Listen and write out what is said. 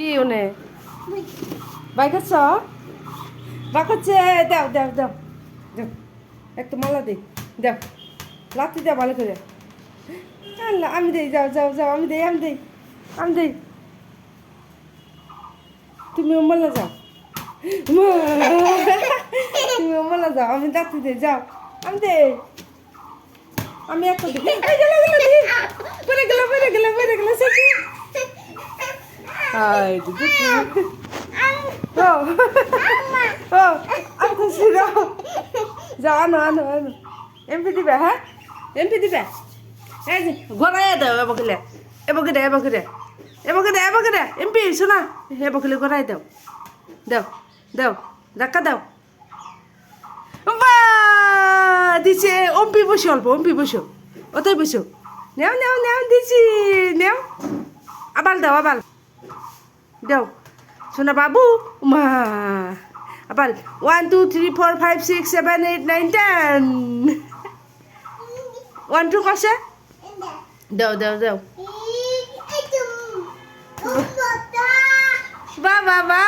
কি one by করছ বা করছে দাও দাও দাও দাও একটু মালা দিই দাও লাঠি দাও ভালো করে আল্লাহ আমি দেই যাও যাও যাও আমি দেই আমি দেই আমি দেই তুমি মালা যাও তুমি মালা যাও আমি লাঠি দিই যাও আমি দেই আমি একটা দিই এই গেল গেল দি পড়ে গেল পড়ে গেল পড়ে গেল সেটি হাই দিদি ও ও আচ্ছা সিরা যাও আনো আনো আনো এমপি দিবে হ্যাঁ এমপি দিবে এই যে ঘোরাই দাও এবকিলে এবকিলে এবকিলে এবকিলে এবকিলে এমপি শোনা এবকিলে ঘোরাই দাও দাও দাও ধাক্কা দাও বা দিছে অম্পি বসো অল্প অম্পি বসো ওটাই বসো নেও নেও নেও দিছি নেও আবার দাও আবার দাও শোনা বাবু মা আবার 1 2 3 4 5 6 7 8 9 10 1 2 কষে দাও দাও দাও বা বাবা